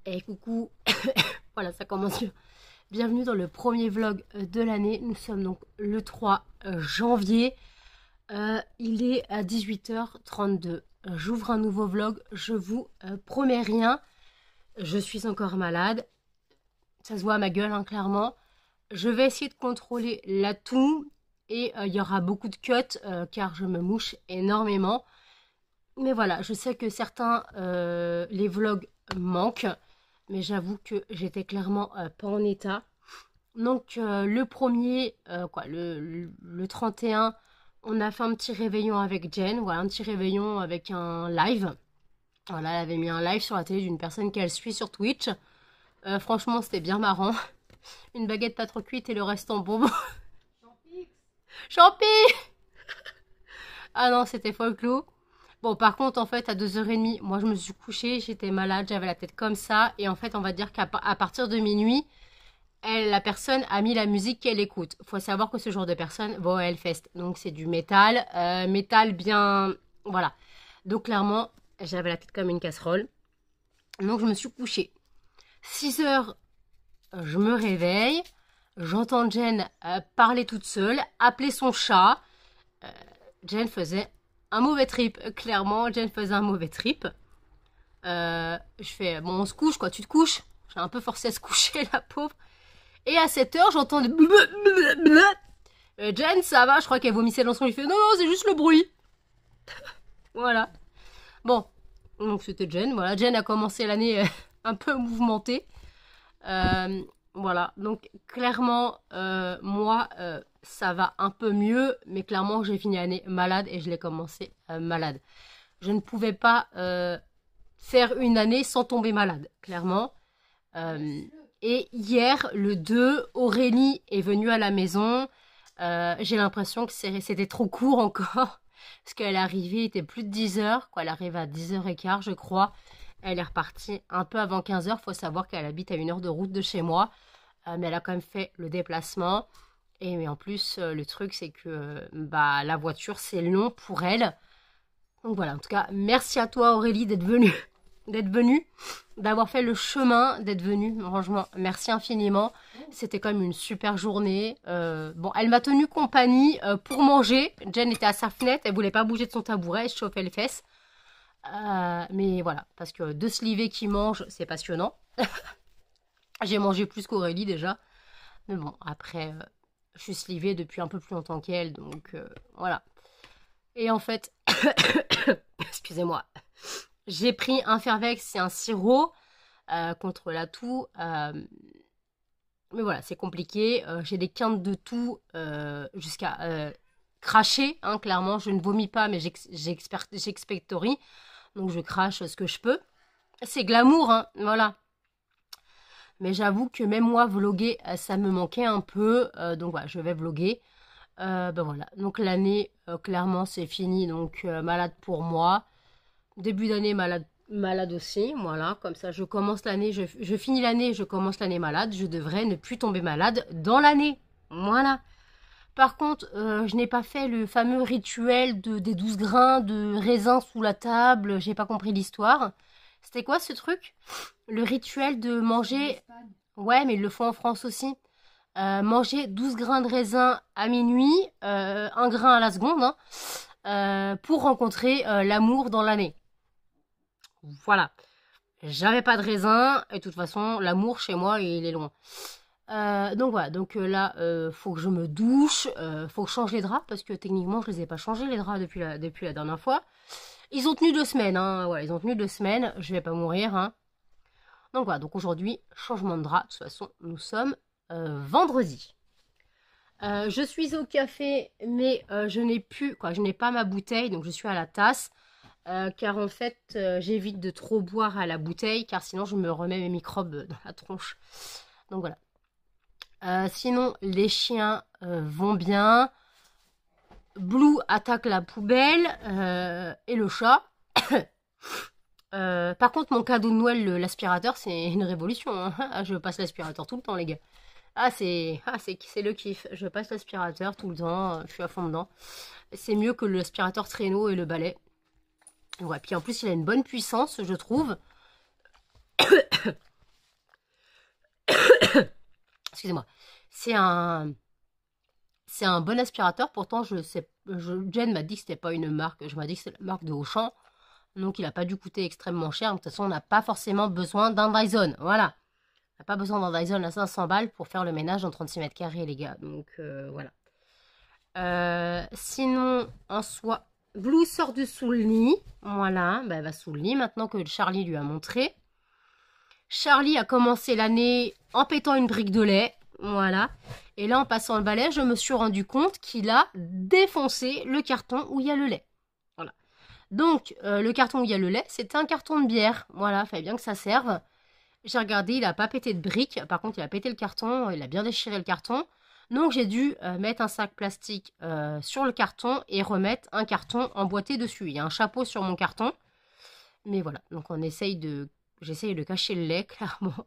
Et coucou, voilà, ça commence bien. Bienvenue dans le premier vlog de l'année. Nous sommes donc le 3 janvier. Il est à 18h32. J'ouvre un nouveau vlog. Je vous promets rien. Je suis encore malade. Ça se voit à ma gueule, hein, clairement. Je vais essayer de contrôler la toux. Et il y aura beaucoup de cuts car je me mouche énormément. Mais voilà, je sais que certains, les vlogs manquent. Mais j'avoue que j'étais clairement pas en état. Donc le premier, le 31, on a fait un petit réveillon avec Jen. Voilà, un petit réveillon avec un live. Voilà, elle avait mis un live sur la télé d'une personne qu'elle suit sur Twitch. Franchement, c'était bien marrant. Une baguette pas trop cuite et le reste en bonbons. Champi. Ah non, c'était folklore. Bon, par contre, en fait, à 2h30, moi, je me suis couchée, j'étais malade, j'avais la tête comme ça. Et en fait, on va dire qu'à partir de minuit, la personne a mis la musique qu'elle écoute. Faut savoir que ce genre de personne va au Hellfest. Donc, c'est du métal. Métal bien... Voilà. Donc, clairement, j'avais la tête comme une casserole. Donc, je me suis couchée. 6h, je me réveille. J'entends Jen parler toute seule, appeler son chat. Jen faisait un mauvais trip. Clairement, Jen faisait un mauvais trip. Je fais, bon, on se couche, quoi, tu te couches. J'ai un peu forcé à se coucher, la pauvre. Et à 7h, j'entends des... Jen, ça va? Je crois qu'elle vomissait dans son lit. Il fait, non, non, c'est juste le bruit. Voilà. Bon, donc c'était Jen. Voilà, Jen a commencé l'année un peu mouvementée. Voilà, donc clairement, moi, ça va un peu mieux, mais clairement, j'ai fini l'année malade et je l'ai commencé malade. Je ne pouvais pas faire une année sans tomber malade, clairement. Et hier, le 2, Aurélie est venue à la maison. J'ai l'impression que c'était trop court encore, parce qu'elle est arrivée, il était plus de 10h, quoi. Elle arrive à 10h15, je crois. Elle est repartie un peu avant 15h. Faut savoir qu'elle habite à 1 heure de route de chez moi. Mais elle a quand même fait le déplacement. Et mais en plus, le truc, c'est que bah, la voiture, c'est long pour elle. Donc voilà, en tout cas, merci à toi Aurélie d'être venue. D'avoir fait le chemin, d'être venue. Franchement, merci infiniment. C'était quand même une super journée. Bon, elle m'a tenu compagnie pour manger. Jen était à sa fenêtre, elle voulait pas bouger de son tabouret, elle se chauffait les fesses. Mais voilà, parce que deux slivés qui mangent, c'est passionnant. J'ai mangé plus qu'Aurélie déjà. Mais bon, après, je suis slivée depuis un peu plus longtemps qu'elle, donc voilà. Et en fait, excusez-moi, j'ai pris un Fervex, c'est un sirop contre la toux. Mais voilà, c'est compliqué. J'ai des quintes de toux jusqu'à cracher, hein, clairement. Je ne vomis pas, mais j'expectorie. Donc je crache ce que je peux. C'est glamour, hein, voilà. Mais j'avoue que même moi, vloguer, ça me manquait un peu. Donc voilà, je vais vloguer. Ben voilà, donc l'année, clairement, c'est fini. Donc malade pour moi. Début d'année, malade aussi. Voilà, comme ça, je commence l'année, je finis l'année, je commence l'année malade. Je devrais ne plus tomber malade dans l'année. Voilà. Par contre, je n'ai pas fait le fameux rituel des 12 grains de raisin sous la table. J'ai pas compris l'histoire. C'était quoi ce truc? Le rituel de manger... Ouais, mais ils le font en France aussi. Manger 12 grains de raisin à minuit, un grain à la seconde, hein, pour rencontrer l'amour dans l'année. Voilà. J'avais pas de raisin, et de toute façon, l'amour chez moi, il est loin. Donc voilà, donc là, faut que je me douche, faut que je change les draps, parce que techniquement, je les ai pas changés, les draps, depuis la dernière fois. Ils ont tenu 2 semaines, hein, ouais, ils ont tenu 2 semaines, je vais pas mourir, hein. Donc voilà, donc aujourd'hui, changement de drap, de toute façon, nous sommes vendredi. Je suis au café, mais je n'ai pas ma bouteille, donc je suis à la tasse. Car en fait, j'évite de trop boire à la bouteille, car sinon je me remets mes microbes dans la tronche. Donc voilà. Sinon, les chiens vont bien. Blue attaque la poubelle et le chat. Par contre, mon cadeau de Noël, l'aspirateur, c'est une révolution, hein. Je passe l'aspirateur tout le temps, les gars. C'est le kiff. Je passe l'aspirateur tout le temps. Je suis à fond dedans. C'est mieux que l'aspirateur traîneau et le balai. Ouais, puis en plus, il a une bonne puissance, je trouve. excusez-moi, c'est un bon aspirateur. Pourtant, Jen m'a dit que c'était pas une marque. Je m'a dit que c'est la marque de Auchan. Donc, il n'a pas dû coûter extrêmement cher. De toute façon, on n'a pas forcément besoin d'un Dyson. Voilà. On n'a pas besoin d'un Dyson à 500 balles pour faire le ménage dans 36 mètres carrés, les gars. Donc, voilà. Sinon, en soi, Blue sort de sous le lit. Voilà. Elle va sous le lit maintenant que Charlie lui a montré. Charlie a commencé l'année en pétant une brique de lait. Voilà. Et là, en passant le balai, je me suis rendu compte qu'il a défoncé le carton où il y a le lait. Voilà. Donc, le carton où il y a le lait, c'est un carton de bière. Voilà, fallait bien que ça serve. J'ai regardé, il n'a pas pété de briques. Par contre, il a pété le carton. Il a bien déchiré le carton. Donc, j'ai dû mettre un sac plastique sur le carton et remettre un carton emboîté dessus. Il y a un chapeau sur mon carton. Mais voilà. Donc, j'essaye de cacher le lait, clairement.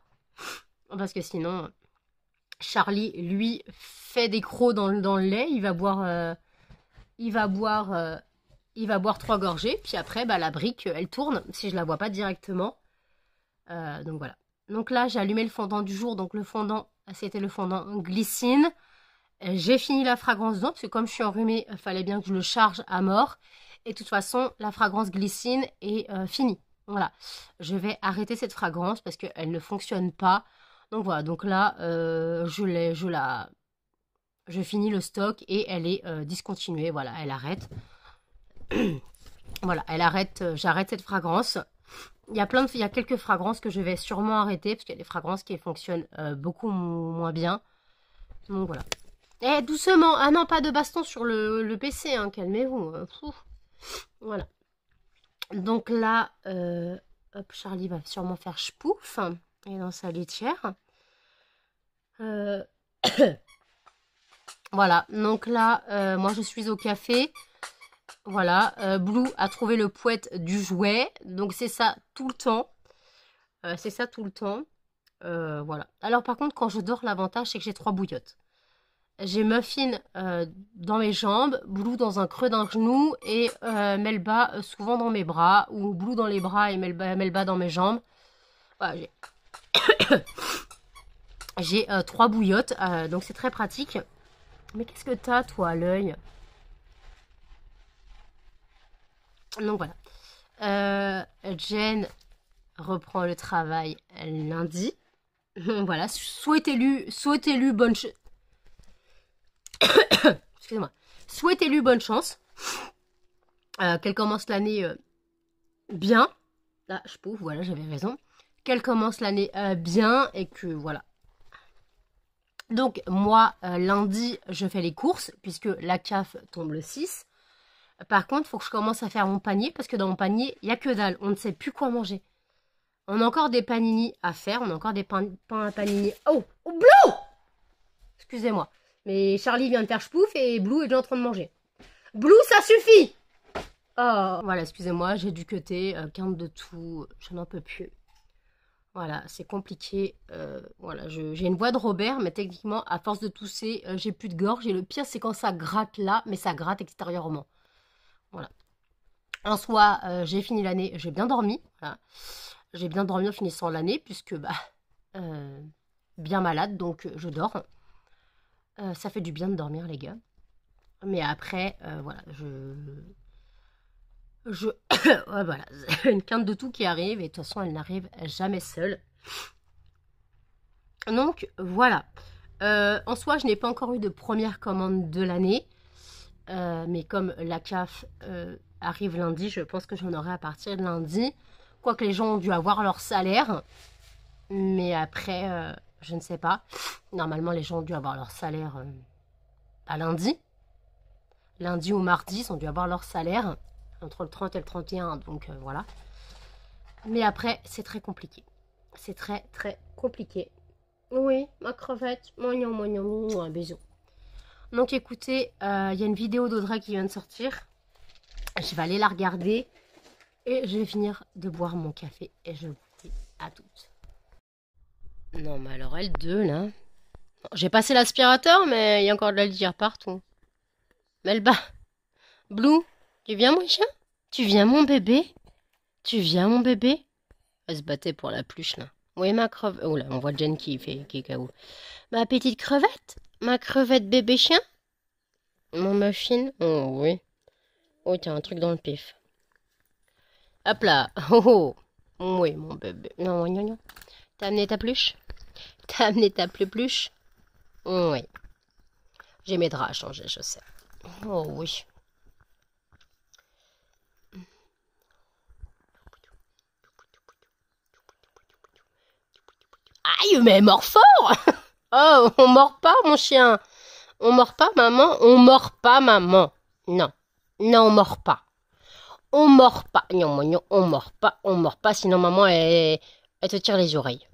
Parce que sinon, Charlie, lui, fait des crocs dans le lait. Il va boire 3 gorgées. Puis après, la brique, elle tourne si je la vois pas directement. Donc voilà. Donc là, j'ai allumé le fondant du jour. Donc le fondant, c'était le fondant glycine. J'ai fini la fragrance dedans. Parce que comme je suis enrhumée, il fallait bien que je le charge à mort. Et de toute façon, la fragrance glycine est finie. Voilà. Je vais arrêter cette fragrance parce qu'elle ne fonctionne pas. Donc voilà. Donc là, je finis le stock et elle est discontinuée. Voilà, elle arrête. Voilà, elle arrête. J'arrête cette fragrance. Il y a quelques fragrances que je vais sûrement arrêter parce qu'il y a des fragrances qui fonctionnent beaucoup moins bien. Donc voilà. Eh, doucement. Ah non, pas de baston sur le PC, hein, calmez-vous. Voilà. Donc là, hop, Charlie va sûrement faire chpouf. Il est dans sa litière. Voilà. Donc là, moi je suis au café. Voilà, Blue a trouvé le pouet du jouet, donc c'est ça tout le temps. Voilà. Alors par contre, quand je dors, l'avantage, c'est que j'ai 3 bouillottes. J'ai Muffin dans mes jambes, Blue dans un creux d'un genou et Melba souvent dans mes bras, ou Blue dans les bras et Melba dans mes jambes. Voilà, j'ai 3 bouillottes, donc c'est très pratique. Mais qu'est-ce que t'as, toi, à l'œil ? Donc voilà. Jen reprend le travail lundi. Voilà. Souhaitez-lui bonne chance. Excusez-moi. Souhaitez-lui bonne chance. Qu'elle commence l'année bien. Ah, je pouffe, voilà, j'avais raison. Qu'elle commence l'année bien et que voilà. Donc, moi, lundi, je fais les courses puisque la CAF tombe le 6. Par contre, il faut que je commence à faire mon panier parce que dans mon panier, il n'y a que dalle. On ne sait plus quoi manger. On a encore des panini à faire. On a encore des pains à panini. Oh, Blue! Excusez-moi. Mais Charlie vient de faire chpouf et Blue est déjà en train de manger. Blue, ça suffit! Oh, voilà, excusez-moi, j'ai dû cutter, quinte de tout. Je n'en peux plus. Voilà, c'est compliqué. Voilà, j'ai une voix de Robert, mais techniquement, à force de tousser, j'ai plus de gorge. Et le pire, c'est quand ça gratte là, mais ça gratte extérieurement. Voilà. En soi, j'ai fini l'année, j'ai bien dormi. Voilà. J'ai bien dormi en finissant l'année, puisque, bien malade, donc je dors. Ça fait du bien de dormir, les gars. Mais après, voilà, ouais, voilà, une quinte de tout qui arrive, et de toute façon, elle n'arrive jamais seule. Donc, voilà. En soi, je n'ai pas encore eu de première commande de l'année. Mais comme la CAF arrive lundi, je pense que j'en aurai à partir de lundi. Quoique les gens ont dû avoir leur salaire. Mais après, je ne sais pas. Normalement, les gens ont dû avoir leur salaire à lundi. Lundi ou mardi, ils ont dû avoir leur salaire. Entre le 30 et le 31, donc voilà. Mais après, c'est très compliqué. C'est très, très compliqué. Oui, ma crevette. Un bisou. Donc écoutez, il y a une vidéo d'Audrey qui vient de sortir. Je vais aller la regarder. Et je vais finir de boire mon café. Et je vous dis à toutes. Non, mais alors elle deux, là. J'ai passé l'aspirateur, mais il y a encore de la litière partout. Melba. Blue, tu viens mon chien? Tu viens mon bébé? Tu viens mon bébé? Elle se battait pour la pluche, là. Oui, ma crevette. Oh là, on voit Jen qui fait qui caou. Ma petite crevette. Ma crevette bébé chien. Mon muffin. Oh oui. Oh, t'as un truc dans le pif. Hop là. Oh oh. Oui, mon bébé. Non, non, non. T'as amené ta pluche? T'as amené ta pluche? Oui. J'ai mes draps à changer, je sais. Oh oui. Aïe, mais elle mord fort! Oh, on mord pas, mon chien. On mord pas, maman. On mord pas, maman. Non. Non, on mord pas. On mord pas. Non, non, on mord pas. On mord pas, sinon maman, elle te tire les oreilles.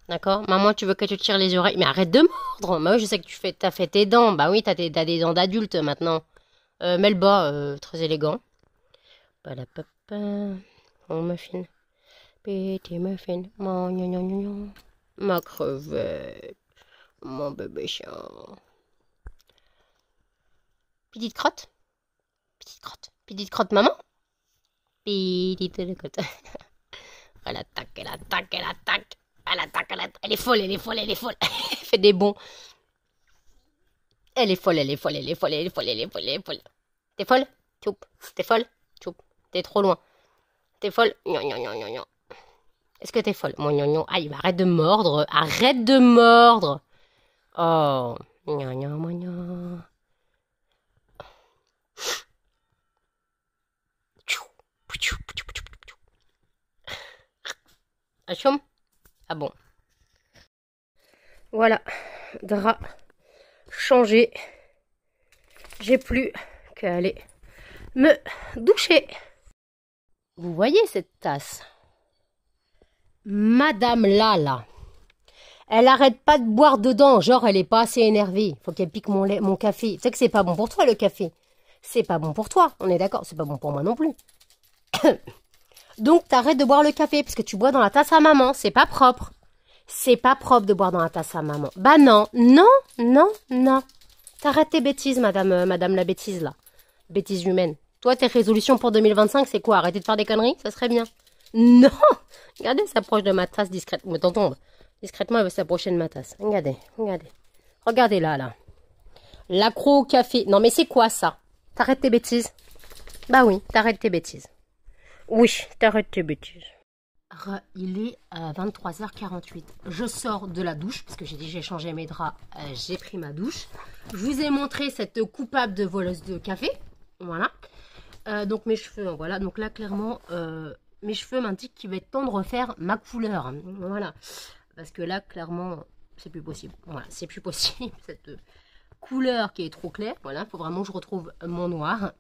D'accord? Maman, tu veux que tu tires les oreilles? Mais arrête de mordre. Bah oui, je sais que t'as fait tes dents. Bah oui, t'as des dents d'adulte maintenant. Mets le bas, très élégant. Palapapa. Mon muffin. Petit muffin. Mon gnon gnon gnon. Ma crevette. Mon bébé chien. Petite crotte. Petite crotte. Petite crotte, maman. Petite crotte. Elle attaque, elle attaque, elle attaque. Elle attaque, elle attaque. Elle est folle, elle est folle, elle est folle. Elle fait des bons. Elle est folle, elle est folle, elle est folle, elle est folle, elle est folle, elle est folle. T'es folle? Tchoup. T'es folle? Tchoup. T'es trop loin. T'es folle? Gnon, gnon, gnon, gnon, gnon. Est-ce que t'es folle? Mon gnon, gnon. Aïe, arrête de mordre. Arrête de mordre. Oh. Gnon, gnon, mon gnon. Achoum? Ah bon. Voilà. Drap changé. J'ai plus qu'à aller me doucher. Vous voyez cette tasse? Madame là. Elle arrête pas de boire dedans. Genre, elle est pas assez énervée. Faut qu'elle pique mon café. Tu sais que c'est pas bon pour toi, le café. C'est pas bon pour toi. On est d'accord. C'est pas bon pour moi non plus. Donc, t'arrêtes de boire le café parce que tu bois dans la tasse à maman. C'est pas propre. C'est pas propre de boire dans la tasse à maman. Bah non, non, non, non. T'arrêtes tes bêtises, madame la bêtise, là. Bêtises humaines. Toi, tes résolutions pour 2025, c'est quoi? Arrêter de faire des conneries? Ça serait bien. Non! Regardez, elle s'approche de ma tasse discrètement. Mais t'entends, discrètement, elle veut s'approcher de ma tasse. Regardez, regardez. Regardez là. L'accro au café. Non, mais c'est quoi, ça? T'arrêtes tes bêtises? Bah oui, t'arrêtes tes bêtises. Oui, t'arrêtes tes bêtises. Il est 23h48. Je sors de la douche, parce que j'ai dit j'ai changé mes draps, j'ai pris ma douche. Je vous ai montré cette coupable de voleuse de café. Voilà. Donc mes cheveux, voilà. Donc là, clairement, mes cheveux m'indiquent qu'il va être temps de refaire ma couleur. Voilà. Parce que là, clairement, c'est plus possible. Voilà, c'est plus possible. Cette couleur qui est trop claire. Voilà, il faut vraiment que je retrouve mon noir.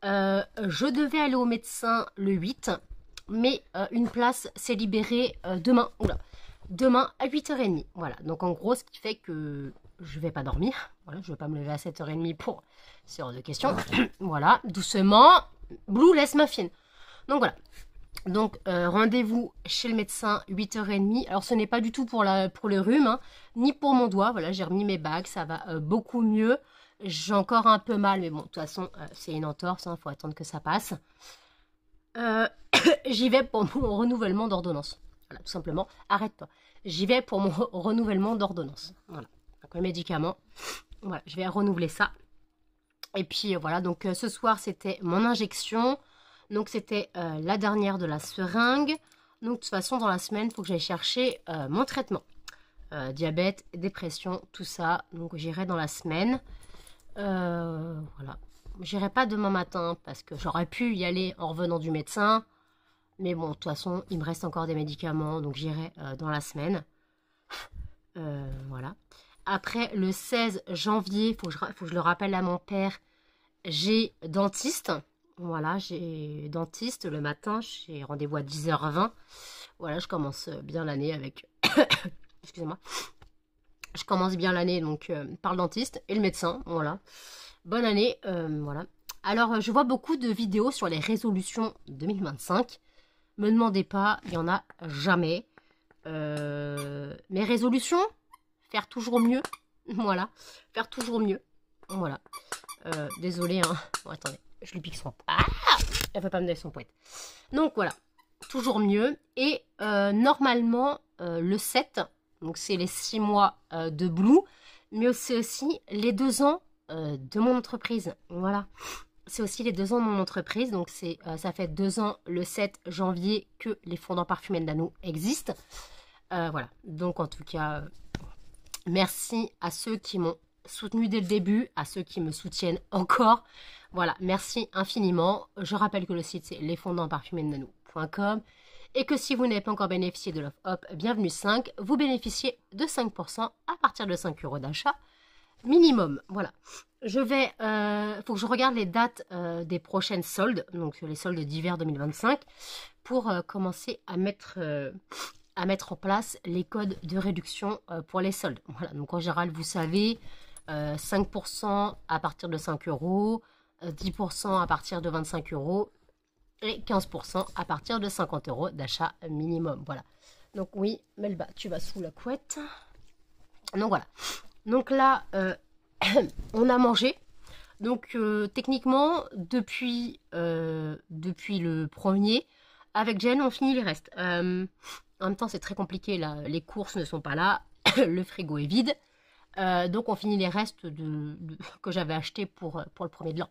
Je devais aller au médecin le 8. Mais une place s'est libérée demain. Oula, demain à 8h30. Voilà, donc en gros, ce qui fait que je vais pas dormir. Voilà, je vais pas me lever à 7h30 pour ce genre de questions. Voilà, doucement. Blue laisse muffin. Donc voilà. Donc rendez-vous chez le médecin 8h30. Alors ce n'est pas du tout pour le rhume, hein, ni pour mon doigt. Voilà, j'ai remis mes bagues, ça va beaucoup mieux. J'ai encore un peu mal, mais bon, de toute façon, c'est une entorse, hein, faut attendre que ça passe. J'y vais pour mon renouvellement d'ordonnance. Voilà, tout simplement. Arrête-toi. J'y vais pour mon renouvellement d'ordonnance. Voilà. Donc, le médicament. Voilà, je vais renouveler ça. Et puis, voilà. Donc, ce soir, c'était mon injection. Donc, c'était la dernière de la seringue. Donc, de toute façon, dans la semaine, il faut que j'aille chercher mon traitement. Diabète, dépression, tout ça. Donc, j'irai dans la semaine. Voilà. J'irai pas demain matin parce que j'aurais pu y aller en revenant du médecin. Mais bon, de toute façon, il me reste encore des médicaments. Donc j'irai dans la semaine. Voilà. Après, le 16 janvier, faut que je le rappelle à mon père, j'ai dentiste. Voilà, j'ai dentiste le matin. J'ai rendez-vous à 10h20. Voilà, je commence bien l'année avec... Excusez-moi. Je commence bien l'année donc par le dentiste et le médecin. Voilà. Bonne année, voilà. Alors, je vois beaucoup de vidéos sur les résolutions 2025. Me demandez pas, il n'y en a jamais. Mes résolutions, faire toujours mieux. Voilà, faire toujours mieux. Voilà. Désolée, hein. Bon, attendez, je lui pique son... Ah, elle ne veut pas me donner son poète. Donc, voilà. toujours mieux. Et normalement, le 7, donc c'est les 6 mois de Blue, mais c'est aussi les 2 ans de mon entreprise. Voilà. C'est aussi les 2 ans de mon entreprise. Donc ça fait 2 ans le 7 janvier que les fondants parfumés de Nano existent. Voilà. Donc en tout cas, merci à ceux qui m'ont soutenu dès le début, à ceux qui me soutiennent encore. Voilà, merci infiniment. Je rappelle que le site c'est lesfondantsparfumésdenano.com et que si vous n'avez pas encore bénéficié de l'offre Hop Bienvenue 5, vous bénéficiez de 5% à partir de 5 € d'achat minimum. Voilà. Faut que je regarde les dates des prochaines soldes, donc les soldes d'hiver 2025, pour commencer à mettre en place les codes de réduction pour les soldes. Voilà, donc en général, vous savez, 5% à partir de 5 €, 10% à partir de 25 € et 15% à partir de 50 € d'achat minimum. Voilà. Donc oui, Melba, tu vas sous la couette. Donc voilà. Donc là, on a mangé. Donc techniquement, depuis le premier, avec Jen, on finit les restes. En même temps, c'est très compliqué là. Les courses ne sont pas là. Le frigo est vide. Donc on finit les restes que j'avais acheté pour le premier de l'an.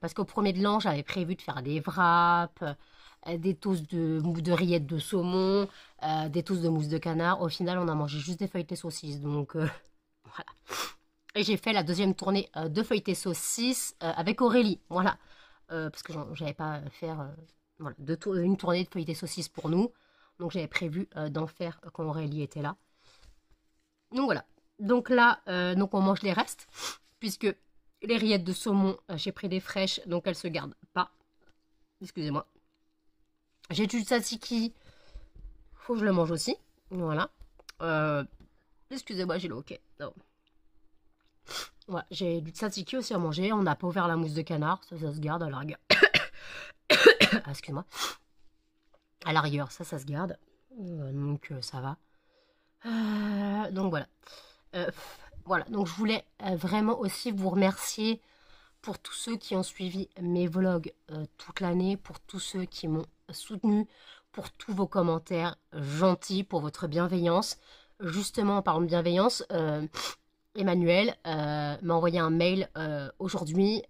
Parce qu'au premier de l'an, j'avais prévu de faire des wraps, des toasts de rillettes de saumon, des toasts de mousse de canard. Au final, on a mangé juste des feuilletées saucisses. Donc voilà. Et j'ai fait la deuxième tournée de feuilletées saucisses avec Aurélie. Voilà. Parce que j'avais pas faire voilà, une tournée de feuilletées saucisses pour nous. Donc j'avais prévu d'en faire quand Aurélie était là. Donc voilà. Donc là, donc on mange les restes, puisque les rillettes de saumon, j'ai pris des fraîches, donc elles se gardent pas. Excusez-moi. J'ai du tzatziki, faut que je le mange aussi. Voilà. Excusez-moi, j'ai le hoquet. Non. Voilà, j'ai du tzatziki aussi à manger. On n'a pas ouvert la mousse de canard, ça se garde à la rigueur. Ah, excuse-moi. À la rigueur, ça se garde. Donc ça va. Donc voilà. Voilà, donc je voulais vraiment aussi vous remercier pour tous ceux qui ont suivi mes vlogs toute l'année, pour tous ceux qui m'ont soutenu, pour tous vos commentaires gentils, pour votre bienveillance. Justement, en parlant de bienveillance, Emmanuel m'a envoyé un mail aujourd'hui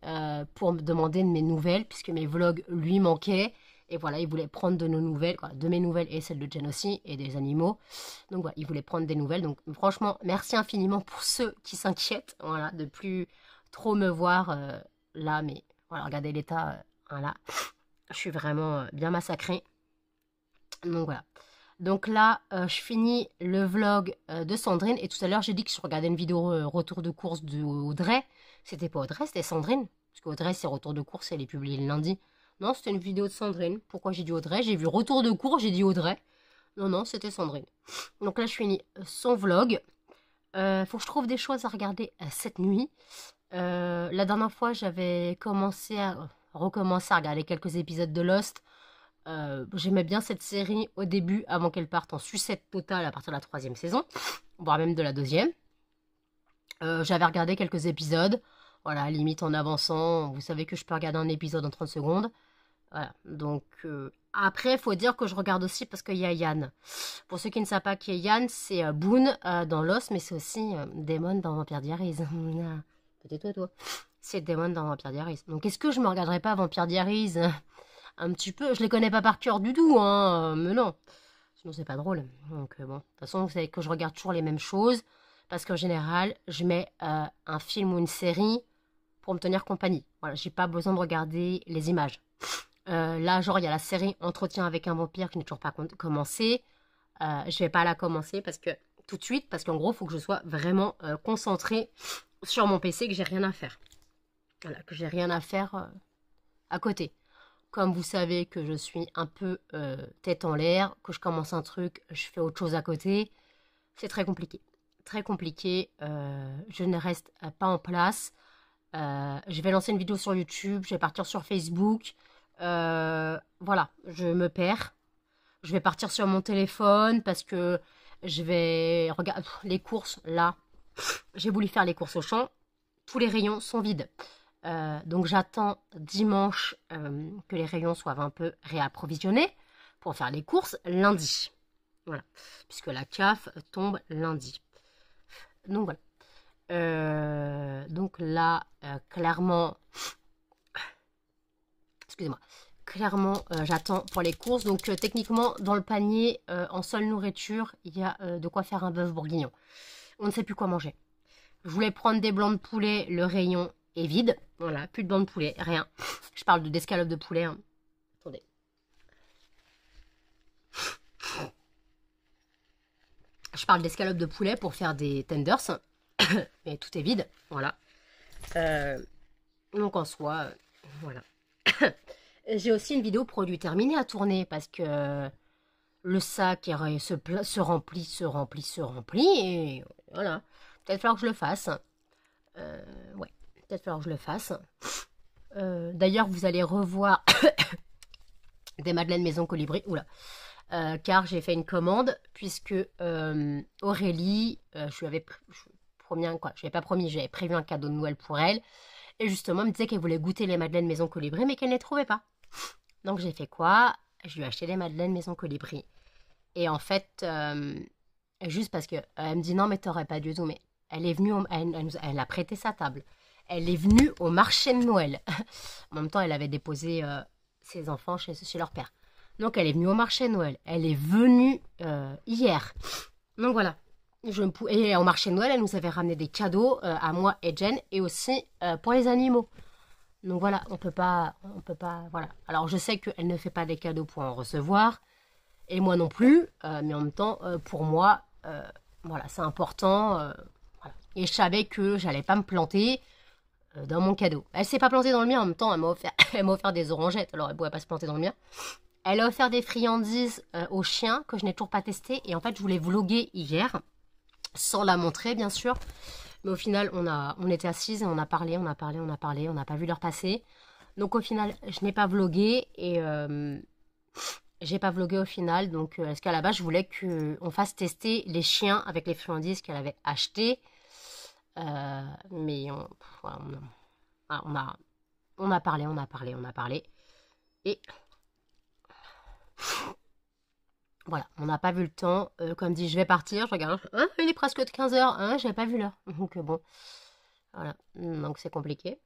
pour me demander de mes nouvelles, puisque mes vlogs lui manquaient. Et voilà, il voulait prendre de nos nouvelles, quoi, de mes nouvelles et celles de Jen aussi, et des animaux. Donc voilà, il voulait prendre des nouvelles. Donc franchement, merci infiniment pour ceux qui s'inquiètent, voilà, de plus trop me voir là. Mais voilà, regardez l'état, voilà. Je suis vraiment bien massacrée. Donc voilà. Donc là, je finis le vlog de Sandrine. Et tout à l'heure, j'ai dit que je regardais une vidéo retour de course de Audrey. C'était pas Audrey, c'était Sandrine. Parce qu'Audrey, c'est retour de course, elle est publiée le lundi. Non, c'était une vidéo de Sandrine. Pourquoi j'ai dit Audrey? J'ai vu retour de cours, j'ai dit Audrey. Non, c'était Sandrine. Donc là, je finis son vlog. Faut que je trouve des choses à regarder cette nuit. La dernière fois, j'avais recommencé à regarder quelques épisodes de Lost. J'aimais bien cette série au début, avant qu'elle parte en sucette totale à partir de la 3e saison, voire même de la 2e. J'avais regardé quelques épisodes. Voilà, limite en avançant, vous savez que je peux regarder un épisode en 30 secondes. Voilà, donc après, il faut dire que je regarde aussi parce qu'il y a Yann. Pour ceux qui ne savent pas qui est Yann, c'est Boone dans Lost, mais c'est aussi Damon dans Vampire Diaries. Peut-être toi. C'est Damon dans Vampire Diaries. Donc est-ce que je me regarderai pas Vampire Diaries un petit peu? Je les connais pas par cœur du tout, hein, mais non. Sinon, c'est pas drôle. Donc bon, de toute façon, vous savez que je regarde toujours les mêmes choses. Parce qu'en général, je mets un film ou une série pour me tenir compagnie. Voilà, j'ai pas besoin de regarder les images. Là, genre, il y a la série Entretien avec un vampire qui n'est toujours pas commencée. Je vais pas la commencer tout de suite, parce qu'en gros, il faut que je sois vraiment concentrée sur mon PC, que j'ai rien à faire. Voilà, que j'ai rien à faire à côté. Comme vous savez que je suis un peu tête en l'air, que je commence un truc, je fais autre chose à côté, c'est très compliqué. Très compliqué, je ne reste pas en place. Je vais lancer une vidéo sur YouTube, je vais partir sur Facebook. Voilà, je me perds. Je vais partir sur mon téléphone parce que je vais regarder les courses. Là, j'ai voulu faire les courses au champ. Tous les rayons sont vides. Donc j'attends dimanche que les rayons soient un peu réapprovisionnés. pour faire les courses lundi. Voilà. Puisque la CAF tombe lundi. Donc voilà. Donc là, clairement, excusez-moi, clairement, j'attends pour les courses. Donc techniquement, dans le panier, en seule nourriture, il y a de quoi faire un bœuf bourguignon. On ne sait plus quoi manger. Je voulais prendre des blancs de poulet, le rayon est vide. Voilà, plus de blancs de poulet, rien. Je parle d'escalope de poulet. Hein. Attendez. Je parle d'escalope de poulet pour faire des tenders. Mais tout est vide, voilà. Donc en soi, voilà. J'ai aussi une vidéo produit terminé à tourner parce que le sac se remplit, et voilà. Peut-être falloir que je le fasse. Ouais, peut-être falloir que je le fasse. D'ailleurs, vous allez revoir des madeleines maison colibri. Oula. Car j'ai fait une commande puisque Aurélie, je lui avais pas promis, j'avais prévu un cadeau de Noël pour elle. Et justement, elle me disait qu'elle voulait goûter les madeleines maison colibri, mais qu'elle ne les trouvait pas. Donc j'ai fait quoi? Je lui ai acheté des madeleines maison colibri. Et en fait, juste parce que elle me dit non, mais t'aurais pas dû zoomer. Elle est venue, elle a prêté sa table. Elle est venue au marché de Noël. En même temps, elle avait déposé ses enfants chez leur père. Donc elle est venue au marché de Noël. Elle est venue hier. Donc voilà. Et au marché de Noël, elle nous avait ramené des cadeaux à moi et Jen, et aussi pour les animaux. Donc voilà, on peut pas, voilà. Alors je sais qu'elle ne fait pas des cadeaux pour en recevoir, et moi non plus, mais en même temps, pour moi, voilà, c'est important. Voilà. Et je savais que j'allais pas me planter dans mon cadeau. Elle s'est pas plantée dans le mien, en même temps, elle m'a offert des orangettes, alors elle pouvait pas se planter dans le mien. Elle a offert des friandises aux chiens que je n'ai toujours pas testé, et en fait, je voulais vlogger hier, sans la montrer, bien sûr. Mais au final, on était assises et on a parlé, on n'a pas vu l'heure passer. Donc au final, je n'ai pas vlogué et j'ai pas vlogué au final. Donc parce qu'à la base, je voulais qu'on fasse tester les chiens avec les friandises qu'elle avait achetées. Mais on a parlé. Et voilà, on n'a pas vu le temps. Comme dit, je vais partir. Je regarde, hein, il est presque 15h. Hein, j'avais pas vu l'heure. Donc bon, voilà. Donc c'est compliqué.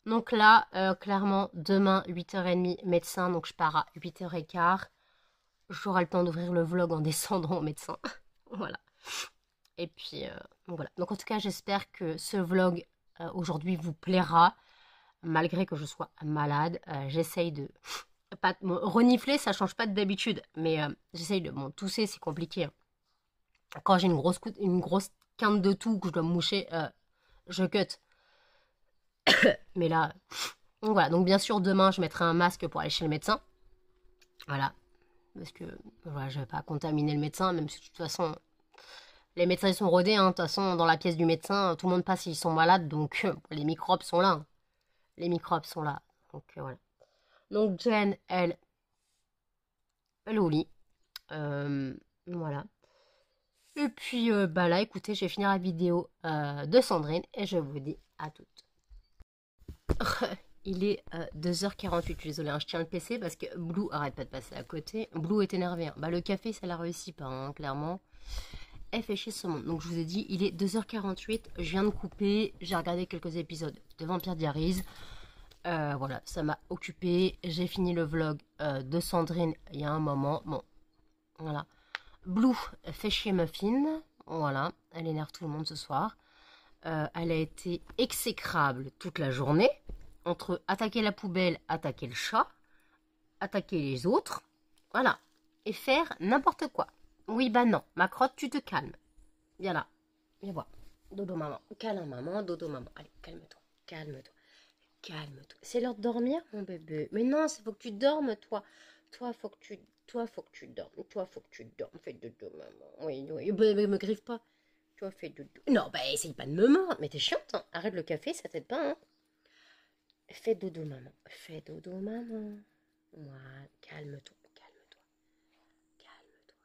Donc là, clairement, demain, 8h30, médecin. Donc je pars à 8h15. J'aurai le temps d'ouvrir le vlog en descendant au médecin. Voilà. Et puis, voilà. Donc en tout cas, j'espère que ce vlog aujourd'hui vous plaira. Malgré que je sois malade, j'essaye de... renifler, ça change pas d'habitude. Mais j'essaye de... Bon, tousser, c'est compliqué. Hein. Quand j'ai une grosse quinte de toux que je dois me moucher, je cut. Mais là, donc voilà. Donc bien sûr, demain, je mettrai un masque pour aller chez le médecin. Voilà. Parce que voilà, je vais pas contaminer le médecin, même si de toute façon, les médecins ils sont rodés. Hein. De toute façon, dans la pièce du médecin, tout le monde passe, ils sont malades. Donc les microbes sont là. Hein. Les microbes sont là. Donc voilà. Donc Jen, elle est au lit. Voilà. Et puis, bah là, écoutez, je vais finir la vidéo de Sandrine et je vous dis à toutes. Il est 2h48, je suis désolée, hein, je tiens le PC parce que Blue arrête pas de passer à côté. Blue est énervé. Hein. Bah, le café, ça la réussit pas, hein, clairement. Elle fait chier ce monde. Donc, je vous ai dit, il est 2h48, je viens de couper, j'ai regardé quelques épisodes de Vampire Diaries. Voilà, ça m'a occupé. J'ai fini le vlog de Sandrine il y a un moment. Bon, voilà. Blue fait chier Muffin. Voilà, elle énerve tout le monde ce soir. Elle a été exécrable toute la journée. Entre attaquer la poubelle, attaquer le chat, attaquer les autres. Voilà. Et faire n'importe quoi. Oui, bah non. Ma crotte, tu te calmes. Viens là. Viens voir. Dodo maman. Câlin maman, dodo maman. Allez, calme-toi. Calme-toi. Calme-toi. C'est l'heure de dormir, mon bébé. Mais non, c'est faut que tu dormes, toi. Toi, faut que tu dormes. Toi, faut que tu dormes. Fais dodo, maman. Oui, oui. Me griffe pas. Toi, fais dodo. Non, bah, essaye pas de me mordre. Mais t'es chiante, hein. Arrête le café, ça t'aide pas, hein. Fais dodo, maman. Fais dodo, maman. Voilà. Calme-toi. Calme-toi. Calme-toi.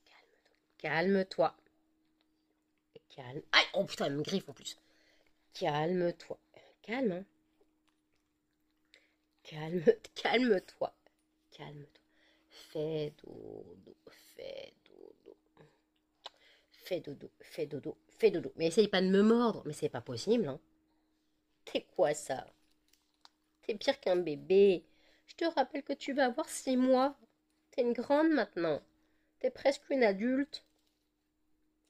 Calme-toi. Calme-toi. Calme. Aïe, oh putain, elle me griffe en plus. Calme-toi. Calme, hein. Calme-toi. calme-toi. Fais dodo, fais dodo. Fais dodo, fais dodo, fais dodo. Mais essaye pas de me mordre, mais c'est pas possible, hein. T'es quoi ça? T'es pire qu'un bébé. Je te rappelle que tu vas avoir 6 mois. T'es une grande maintenant. T'es presque une adulte.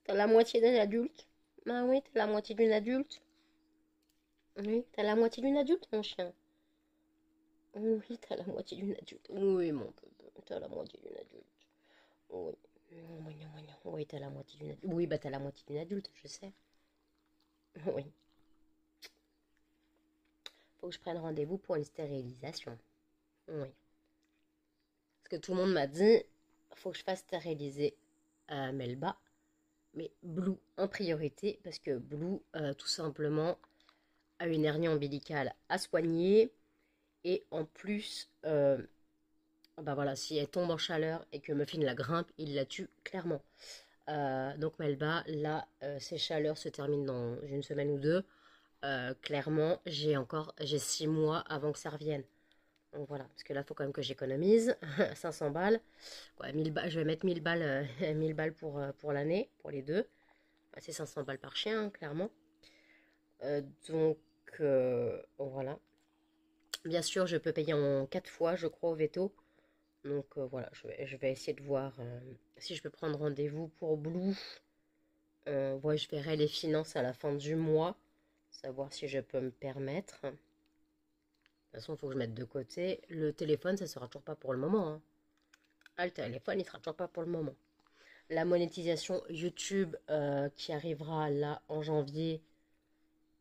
T'as la moitié d'un adulte. Ah oui, t'as la moitié d'une adulte. Oui, t'as la moitié d'une adulte, mon chien. Oui, t'as la moitié d'une adulte. Oui, mon bébé, t'as la moitié d'une adulte. Oui. Oui, t'as la moitié d'une adulte. Oui, bah t'as la moitié d'une adulte, je sais. Oui. Faut que je prenne rendez-vous pour une stérilisation. Oui. Parce que tout le monde m'a dit, faut que je fasse stériliser Melba, mais Blue en priorité, parce que Blue, tout simplement, a une hernie ombilicale à soigner. Et en plus, bah voilà, si elle tombe en chaleur et que Muffin la grimpe, il la tue clairement. Donc Melba, là, ses chaleurs se terminent dans une semaine ou deux. Clairement, j'ai 6 mois avant que ça revienne. Donc voilà, parce que là, il faut quand même que j'économise 500 balles. Ouais, 1000 balles. Je vais mettre 1000 balles, 1000 balles pour l'année, pour les deux. Bah, c'est 500 balles par chien, hein, clairement. Donc voilà. Bien sûr, je peux payer en 4 fois, je crois, au veto. Donc voilà, je vais essayer de voir si je peux prendre rendez-vous pour Blue. Ouais, je verrai les finances à la fin du mois, savoir si je peux me permettre. De toute façon, il faut que je mette de côté. Le téléphone, ça sera toujours pas pour le moment, hein. Ah, le téléphone, il sera toujours pas pour le moment. La monétisation YouTube qui arrivera là en janvier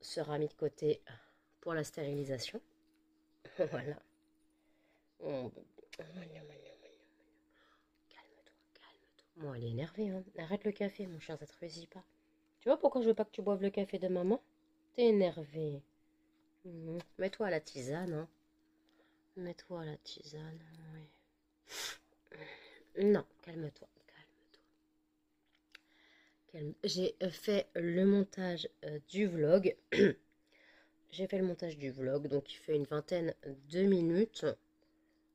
sera mise de côté pour la stérilisation. Voilà. Calme-toi, calme-toi. Bon, elle est énervée, hein. Arrête le café, mon chien, ça te réussit pas. Tu vois pourquoi je veux pas que tu boives le café de maman? T'es énervé. Mets-toi à la tisane, hein. Mets-toi à la tisane, oui. Non, calme-toi, calme-toi. J'ai fait le montage du vlog. J'ai fait le montage du vlog, donc il fait une vingtaine de minutes.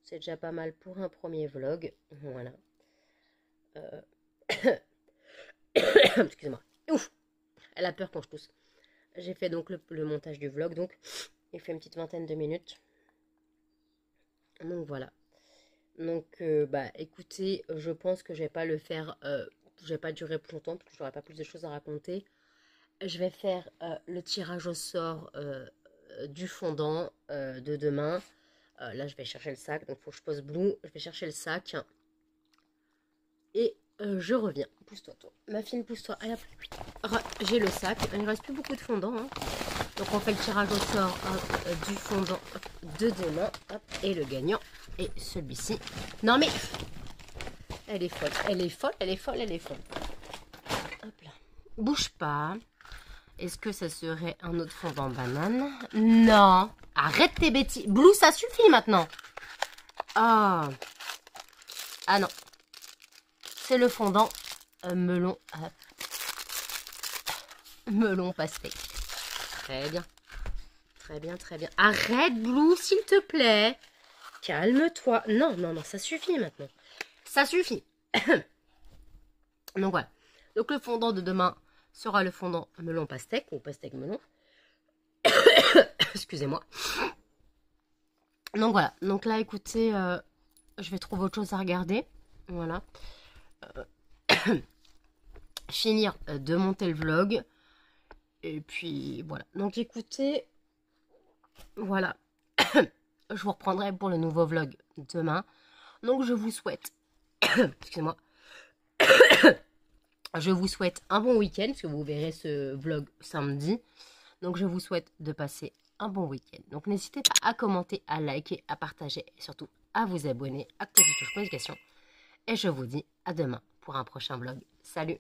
C'est déjà pas mal pour un premier vlog. Voilà. Excusez-moi. Ouf! Elle a peur quand je tousse. J'ai fait donc le montage du vlog, donc il fait une petite vingtaine de minutes. Donc voilà. Donc bah écoutez, je pense que je vais pas le faire, je vais pas durer plus longtemps parce que j'aurai pas plus de choses à raconter. Je vais faire le tirage au sort du fondant de demain. Là je vais chercher le sac, donc il faut que je pose Blue. Je vais chercher le sac. Et je reviens. Pousse-toi, toi. Ma fille, pousse-toi. Allez, hop. J'ai le sac. Il ne reste plus beaucoup de fondant, hein. Donc on fait le tirage au sort du fondant de demain. Hop, et le gagnant est celui-ci. Non mais, elle est folle, elle est folle, elle est folle, elle est folle. Hop là. Bouge pas. Est-ce que ça serait un autre fondant banane? Non. Arrête tes bêtises. Blue, ça suffit maintenant. Ah. Ah non. C'est le fondant melon. Melon pastèque. Très bien. Très bien, très bien. Arrête, Blue, s'il te plaît. Calme-toi. Non, non, non, ça suffit maintenant. Ça suffit. Donc voilà. Donc le fondant de demain sera le fondant melon pastèque ou pastèque melon. Excusez-moi. Donc voilà. Donc là, écoutez, je vais trouver autre chose à regarder. Voilà. Finir de monter le vlog. Et puis voilà. Donc écoutez, voilà. Je vous reprendrai pour le nouveau vlog demain. Donc je vous souhaite, excusez-moi, je vous souhaite un bon week-end, parce que vous verrez ce vlog samedi. Donc je vous souhaite de passer un bon week-end. Donc n'hésitez pas à commenter, à liker, à partager et surtout à vous abonner, à activer les notifications. Et je vous dis à demain pour un prochain vlog. Salut!